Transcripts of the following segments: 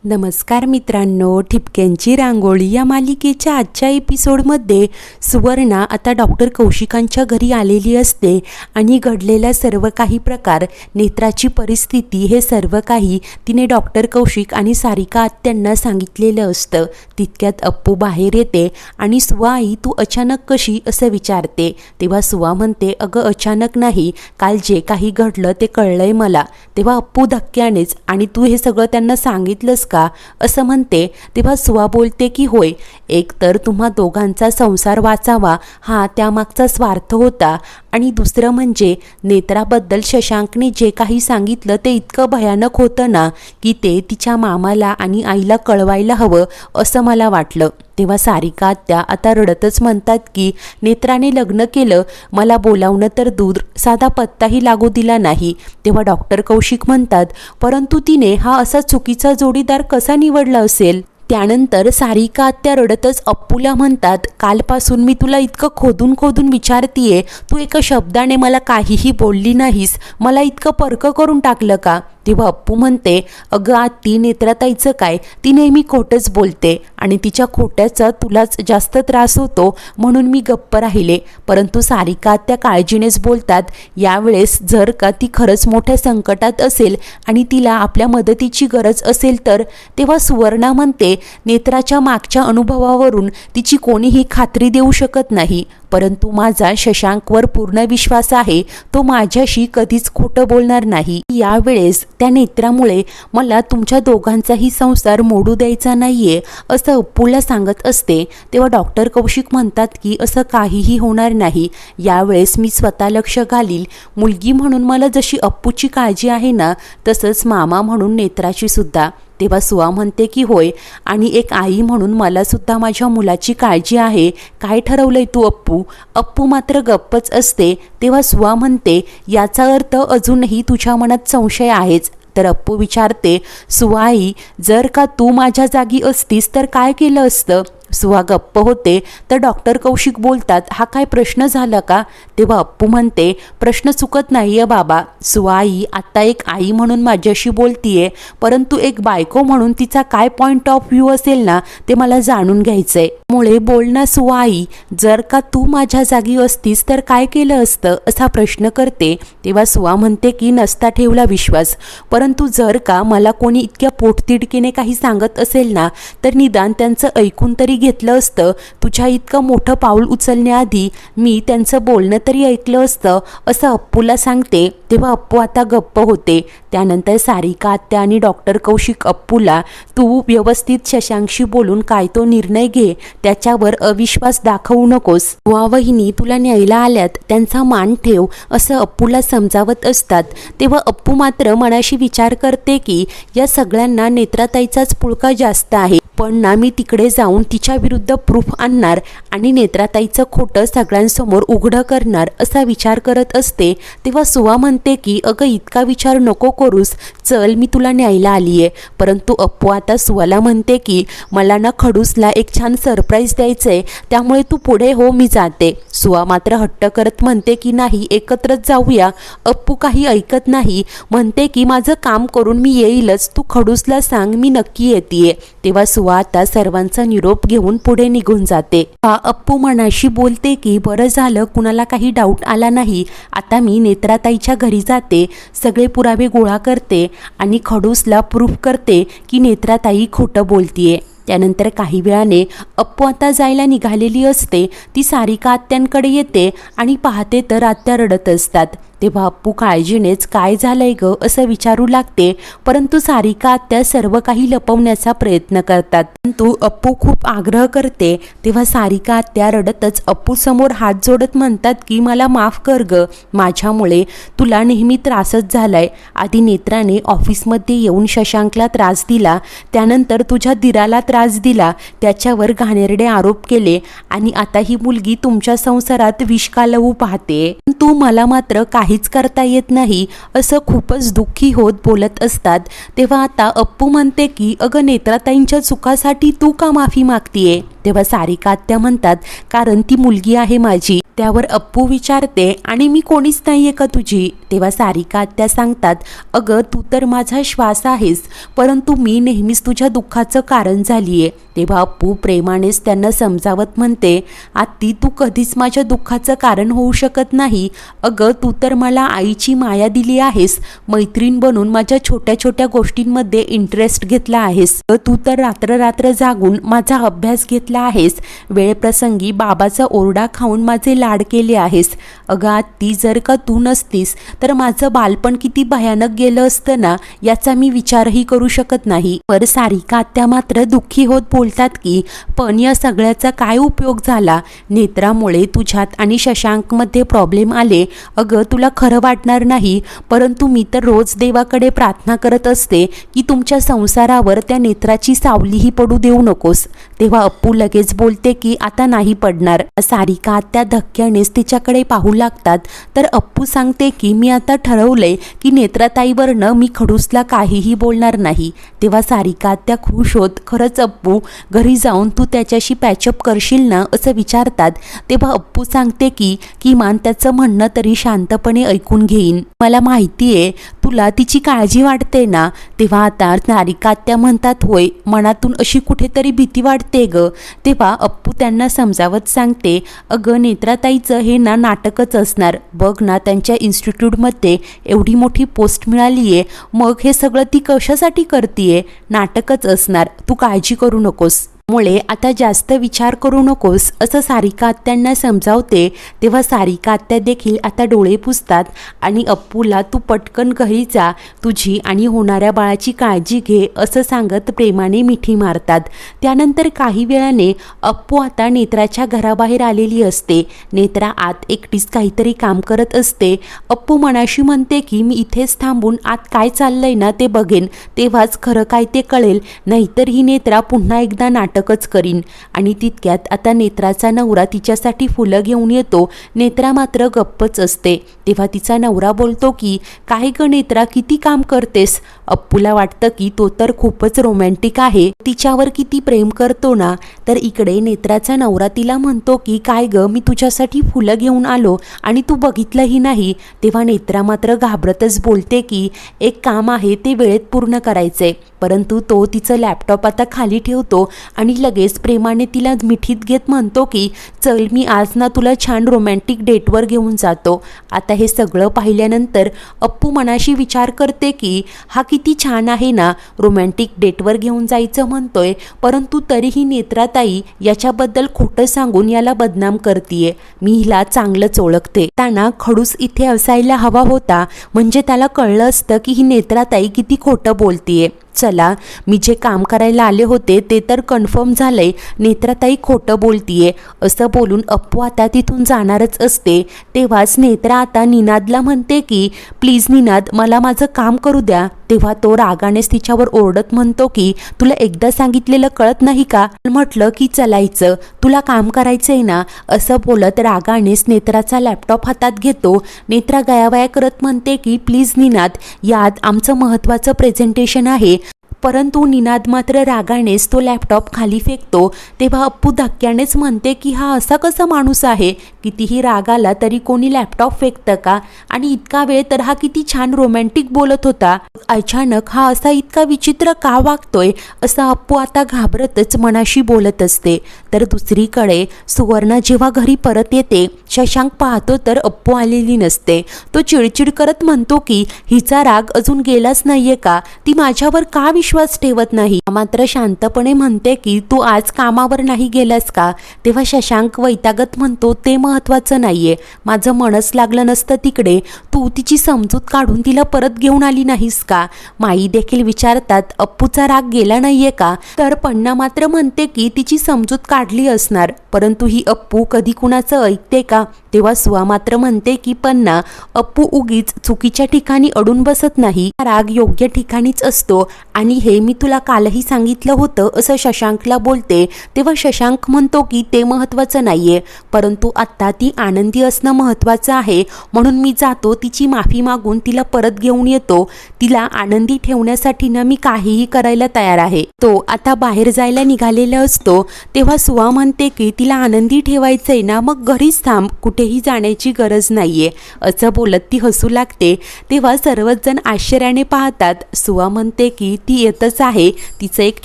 नमस्कार मित्रांनो, ठिपक्यांची रांगोळी या मालिकेच्या आजच्या एपिसोडमध्ये सुवर्णा आता डॉक्टर कौशिकांच्या घरी आलेली असते आणि घडलेला सर्व काही प्रकार, नेत्राची परिस्थिती, हे सर्व काही तिने डॉक्टर कौशिक आणि सारिका आत्यांना सांगितलेलं असतं. तितक्यात अप्पू बाहेर येते आणि सुवा, आई तू अचानक कशी असं विचारते. तेव्हा सुवा म्हणते, अगं अचानक नाही, काल जे काही घडलं ते कळलंय मला. तेव्हा अप्पू धक्क्यानेच, आणि तू हे सगळं त्यांना सांगितलंस का असं म्हणते. तेव्हा सुवा बोलते की होय, एक तर तुम्हा दोघांचा संसार वाचावा हा त्यामागचा स्वार्थ होता, आणि दुसरं म्हणजे नेत्राबद्दल शशांकने जे काही सांगितलं ते इतकं भयानक होतं ना की ते तिच्या मामाला आणि आईला कळवायला हवं असं मला वाटलं. तेव्हा सारिका आत्या आता रडतच म्हणतात की नेत्राने लग्न केलं, मला बोलावणं तर दूर, साधा पत्ताही लागू दिला नाही. तेव्हा डॉक्टर कौशिक म्हणतात, परंतु तिने हा असा चुकीचा जोडीदार कसा निवडला असेल. त्यानंतर सारिका आत्या रडतच अप्पूला म्हणतात, कालपासून मी तुला इतकं खोदून खोदून विचारतीये, तू एका शब्दाने मला काहीही बोलली नाहीस, मला इतकं परक करून टाकलं का. तेव्हा अप्पू म्हणते, अगं आत्ती, नेत्राताईचं काय, ती नेहमी खोटंच बोलते आणि तिच्या खोट्याचा तुलाच जास्त त्रास होतो म्हणून मी गप्प राहिले. परंतु सारिका आत्या काळजीनेच बोलतात, यावेळेस जर का ती खरंच मोठ्या संकटात असेल आणि तिला आपल्या मदतीची गरज असेल तर. तेव्हा सुवर्णा म्हणते, नेत्राच्या मागच्या अनुभवावरून तिची कोणीही खात्री देऊ शकत नाही, परंतु माझा शशांकवर पूर्ण विश्वास आहे, तो माझ्याशी कधीच खोटं बोलणार नाही. यावेळेस त्या नेत्रामुळे मला तुमच्या दोघांचाही संसार मोडू द्यायचा नाहीये असं अप्पूला सांगत असते. तेव्हा डॉक्टर कौशिक म्हणतात की असं काहीही होणार नाही, यावेळेस मी स्वतः लक्ष घालील. मुलगी म्हणून मला जशी अप्पूची काळजी आहे ना, तसंच मामा म्हणून नेत्राची सुद्धा. तेव्हा सुवा म्हणते की होय, आणि एक आई म्हणून मला सुद्धा माझ्या मुलाची काळजी आहे. काय ठरवलंय तू अप्पू. अप्पू मात्र गप्पच असते. तेव्हा सुवा म्हणते, याचा अर्थ अजूनही तुझ्या मनात संशय आहेच. तर अप्पू विचारते, सुवा आई, जर का तू माझ्या जागी असतीस तर काय केलं असतं. सुवा गप्प होते. तर डॉक्टर कौशिक बोलतात, हा काय प्रश्न झाला का. तेव्हा अप्पू म्हणते, प्रश्न चुकत नाही आहे बाबा. सुवा आई, आत्ता एक आई म्हणून माझ्याशी बोलतीये, परंतु एक बायको म्हणून तिचा काय पॉईंट ऑफ व्ह्यू असेल ना ते मला जाणून घ्यायचंय. मुळे बोल ना सुवा आई, जर का तू माझ्या जागी असतीस तर काय केलं असतं असा प्रश्न करते. तेव्हा सुवा म्हणते की नसता ठेवला विश्वास, परंतु जर का मला कोणी इतक्या पोटतिडकीने काही सांगत असेल ना तर निदान त्यांचं ऐकून तरी घेतलं असतं. तुझ्या इतकं मोठं पाऊल उचलण्याआधी मी त्यांचं बोलणं तरी ऐकलं असतं असं अप्पूला सांगते. तेव्हा अप्पू आता गप्प होते. त्यानंतर सारिका आत्या आणि डॉक्टर कौशिक अप्पूला, तू व्यवस्थित शशांकशी बोलून काय तो निर्णय घे, त्याच्यावर अविश्वास दाखवू नकोस. वा वहिनी तुला न्यायला आल्यात, त्यांचा मान ठेव असं अप्पूला समजावत असतात. तेव्हा अप्पू मात्र मनाशी विचार करते की या सगळ्यांना नेत्राताईचाच पुळका जास्त आहे, पण ना मी तिकडे जाऊन तिच्या विरुद्ध प्रूफ आणणार आणि नेत्राताईचं खोटं सगळ्यांसमोर उघडं करणार असा विचार करत असते. तेव्हा सुवा म्हणते की अगं इतका विचार नको करूस, चल मी तुला न्यायला आलीये. परंतु अप्पू आता सुवाला म्हणते की मला ना खडूसला एक छान सरप्राईज द्यायचंय, त्यामुळे तू पुढे हो, मी जाते. सुवा मात्र हट्ट करत म्हणते की नाही, एकत्रच जाऊया. अप्पू काही ऐकत नाही, म्हणते की माझं काम करून मी येईलच, तू खडूसला सांग मी नक्की येतेय. तेव्हा सुवा आता सर्वांचा निरोप घेऊन पुढे निघून जाते. अप्पू मनाशी बोलते की बरं झालं कुणाला काही डाऊट आला नाही, आता मी नेत्राताईच्या घरी जाते, सगळे पुरावे गोळा करते आणि खडूसला प्रूफ करते की नेत्राताई खोटं बोलतीये. त्यानंतर काही वेळाने अप्पू आता जायला निघालेली असते. ती सारिका आत्यांकडे येते आणि पाहते तर आत्या रडत असतात. तेव्हा अप्पू काळजीनेच काय झालंय ग असं विचारू लागते, परंतु सारिका आत्या सर्व काही लपवण्याचा प्रयत्न करतात. परंतु अप्पू खूप आग्रह करते. तेव्हा सारिका आत्या रडतच अप्पू समोर हात जोडत म्हणतात की मला माफ कर ग, माझ्यामुळे तुला नेहमी त्रासच झालाय. आधी नेत्राने ऑफिसमध्ये येऊन शशांकला त्रास दिला, त्यानंतर तुझ्या दिराला त्रास दिला, त्याच्यावर घाणेरडे आरोप केले, आणि आता ही मुलगी तुमच्या संसारात विष कालवू पाहते, तू मला मात्र काहीच करता येत नाही असं खूपच दुःखी होत बोलत असतात. तेव्हा आता अप्पू म्हणते की अगं नेत्राताईंच्या चुकासाठी तू का माफी मागतीये. तेव्हा सारिका आत्या म्हणतात, कारण ती मुलगी आहे माझी. त्यावर अप्पू विचारते, आणि मी कोणीच नाही आहे का तुझी? तेव्हा सारिका आत्या सांगतात, अगं तू तर माझा श्वास आहेस, परंतु मी नेहमीच तुझ्या दुःखाचं कारण झाली आहे. तेव्हा अप्पू प्रेमानेच त्यांना समजावत म्हणते, आत्ती तू कधीच माझ्या दुःखाचं कारण होऊ शकत नाही. अगं तू तर मला आईची माया दिली आहेस, मैत्रीण बनून माझ्या छोट्या छोट्या गोष्टींमध्ये इंटरेस्ट घेतला आहेस. तू तर रात्र रात्र जागून माझा अभ्यास घेतला आहेस, वेळप्रसंगी बाबाचा ओरडा खाऊन माझे लाड केले आहेस. अगं आत्ती जर का तू नसतीस तर माझं बालपण किती भयानक गेलं असतं ना, याचा मी विचारही करू शकत नाही. पर सारिका आत्या मात्र दुःखी होत बोलतात की पण या सगळ्याचा काय उपयोग झाला? नेत्रामुळे तुझ्यात आणि शशांकमध्ये प्रॉब्लेम आले. अगं तुला खरं वाटणार नाही, परंतु मी तर रोज देवाकडे प्रार्थना करत असते की तुमच्या संसारावर त्या नेत्राची सावलीही पडू देऊ नकोस. तेव्हा अप्पू लगेच बोलते की आता नाही पडणार. सारिका आत्या धक्क्यानेच तिच्याकडे पाहू लागतात. तर अप्पू सांगते की मी आता ठरवलंय की नेत्राताईवरनं मी खडूसला काहीही बोलणार नाही. तेव्हा सारिका आत्या खुश होत, खरंच अप्पू घरी जाऊन तू त्याच्याशी पॅचअप करशील ना असं विचारतात. तेव्हा अप्पू सांगते की किमान त्याचं म्हणणं तरी शांतपणे ऐकून घेईन. मला माहिती आहे तुला तिची काळजी वाटते ना. तेव्हा आता सारिका आत्या म्हणतात, होय मनातून अशी कुठेतरी भीती वाटते ग. तेव्हा अप्पू त्यांना समजावत सांगते, अगं नेत्राताईचं हे ना नाटकच असणार. बघ ना त्यांच्या इन्स्टिट्यूटमध्ये एवढी मोठी पोस्ट मिळाली आहे, मग हे सगळं ती कशासाठी करतीये? नाटकच असणार, तू काळजी करू नकोस. मुळे आता जास्त विचार करू नकोस असं सारिका आत्यांना समजावते. तेव्हा सारिका आत्या देखील आता डोळे पुसतात आणि अप्पूला तू पटकन घरी जा, तुझी आणि होणाऱ्या बाळाची काळजी घे असं सांगत प्रेमाने मिठी मारतात. त्यानंतर काही वेळाने अप्पू आता नेत्राच्या घराबाहेर आलेली असते. नेत्रा आत एकटीच काहीतरी काम करत असते. अप्पू मनाशी म्हणते की मी इथेच थांबून आत काय चाललंय ना ते बघेन, तेव्हाच खरं काय ते कळेल, नाहीतर ही नेत्रा पुन्हा एकदा नाटकच करीन. आणि तितक्यात आता नेत्राचा नवरा तिच्यासाठी फुलं घेऊन येतो. नेत्रा मात्र गप्पच असते. तेव्हा तिचा नवरा बोलतो की काय ग नेत्रा, किती काम करतेस? अप्पूला वाटतं की तो तर खूपच रोमॅन्टिक आहे, तिच्यावर किती प्रेम करतो ना. तर इकडे नेत्राचा नवरा तिला म्हणतो की काय ग, मी तुझ्यासाठी फुलं घेऊन आलो आणि तू बघितलंही नाही. तेव्हा नेत्रा मात्र घाबरतच बोलते की एक काम आहे ते वेळेत पूर्ण करायचंय. परंतु तो तिचं लॅपटॉप आता खाली ठेवतो आणि लगेच प्रेमाने तिला मिठीत घेत म्हणतो की चल मी आज ना तुला छान रोमॅन्टिक डेटवर घेऊन जातो. आता हे सगळं पाहिल्यानंतर अप्पू मनाशी विचार करते की हा किती छान आहे ना, रोमॅन्टिक डेटवर घेऊन जायचं म्हणतोय, परंतु तरीही नेत्राताई याच्याबद्दल खोटं सांगून याला बदनाम करतीये. मी हिला चांगलंच ओळखते. त्यांना खडूस इथे असायला हवा होता, म्हणजे त्याला कळलं असतं की ही नेत्राताई किती खोटं बोलतीये. चला मी जे काम करायला आले होते ते तर कन्फर्म झालंय, नेत्राताई खोटं बोलतीये असं बोलून अप्पू आता तिथून जाणारच असते. तेव्हाच नेत्रा आता निनादला म्हणते की प्लीज निनाद मला माझं काम करू द्या. तेव्हा तो रागानेच तिच्यावर ओरडत म्हणतो की तुला एकदा सांगितलेलं कळत नाही का? म्हटलं की चलायचं, तुला काम करायचंय ना. असं बोलत रागानेच नेत्राचा लॅपटॉप हातात घेतो. नेत्रा गयावया करत म्हणते की प्लीज निनाद, यात आमचं महत्त्वाचं प्रेझेंटेशन आहे. परंतु निनाद मात्र रागानेच तो लॅपटॉप खाली फेकतो. तेव्हा अप्पू धक्क्यानेच म्हणते की हा असा कसा माणूस आहे, कितीही राग आला तरी कोणी लॅपटॉप फेकतं का? आणि इतका वेळ तर हा किती छान रोमॅन्टिक बोलत होता, अचानक हा असा इतका विचित्र का वागतोय? असं अप्पू आता घाबरतच मनाशी बोलत असते. तर दुसरीकडे सुवर्णा जेव्हा घरी परत येते, शशांक पाहतो तर अप्पू आलेली नसते. तो चिडचिड करत म्हणतो की हिचा राग अजून गेलाच नाहीये का? ती माझ्यावर का विश्वास ठेवत नाही? मात्र शांतपणे म्हणते की तू आज कामावर नाही गेलास का? तेव्हा शशांक वैतागत म्हणतो ते महत्त्वाचं नाहीये, माझं मनच लागलं नसतं तिकडे, तू तिची समजूत काढून तिला परत घेऊन आली नाहीस का? माई देखील विचारतात अप्पूचा राग गेला नाहीये का? तर पन्ना मात्र म्हणते की तिची समजूत काढली असणार, परंतु ही अप्पू कधी कुणाचं ऐकते का? तेव्हा सुआ मात्र म्हणते की पन्ना, अप्पू उगीच चुकीच्या ठिकाणी अडून बसत नाही, राग योग्य ठिकाणीच असतो आणि हे मी तुला कालही सांगितलं होतं असं शशांकला बोलते, तेव्हा शशांक म्हणतो की ते महत्त्वाचं नाहीये, परंतु आत्ता ती आनंदी असणं महत्त्वाचं आहे, म्हणून मी जातो, तिची माफी मागून तिला परत घेऊन येतो. तिला आनंदी ठेवण्यासाठी ना मी काहीही करायला तयार आहे. तो आता बाहेर जायला निघालेला असतो, तेव्हा सुवा म्हणते की तिला आनंदी ठेवायचंय ना, मग घरीच थांब, कुठेही जाण्याची गरज नाहीये. असं बोलत ती हसू लागते. तेव्हा सर्वच जण आश्चर्याने पाहतात. सुवा म्हणते की ती येतच आहे, तिचं एक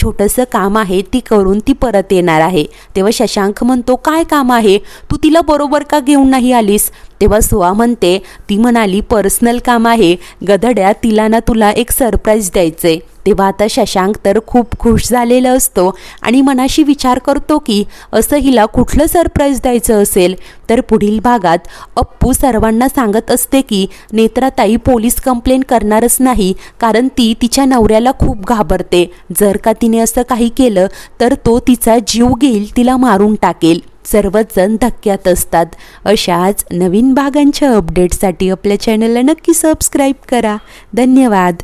छोटंसं काम आहे, ती करून ती परत येणार आहे. तेव्हा शशांक म्हणतो, काय काम आहे, तू तिला बरोबर का घेऊन नाही आलीस? तेव्हा सुवा म्हणते, ती म्हणाली पर्सनल काम आहे गधड्या, तिला ना तुला एक सरप्राईज द्यायचंय. तेव्हा आता शशांक तर खूप खुश झालेला असतो आणि मनाशी विचार करतो की असं हिला कुठलं सरप्राईज द्यायचं असेल. तर पुढील भागात अप्पू सर्वांना सांगत असते की नेत्राताई पोलीस कंप्लेंट करणारच नाही, कारण ती तिच्या नवऱ्याला खूप घाबरते. जर का तिने असं काही केलं तर तो तिचा जीव घेईल, तिला मारून टाकेल. सर्वच जण धक्क्यात असतात. अशाच नवीन भागांच्या अपडेटसाठी आपल्या चॅनलला नक्की सबस्क्राईब करा. धन्यवाद.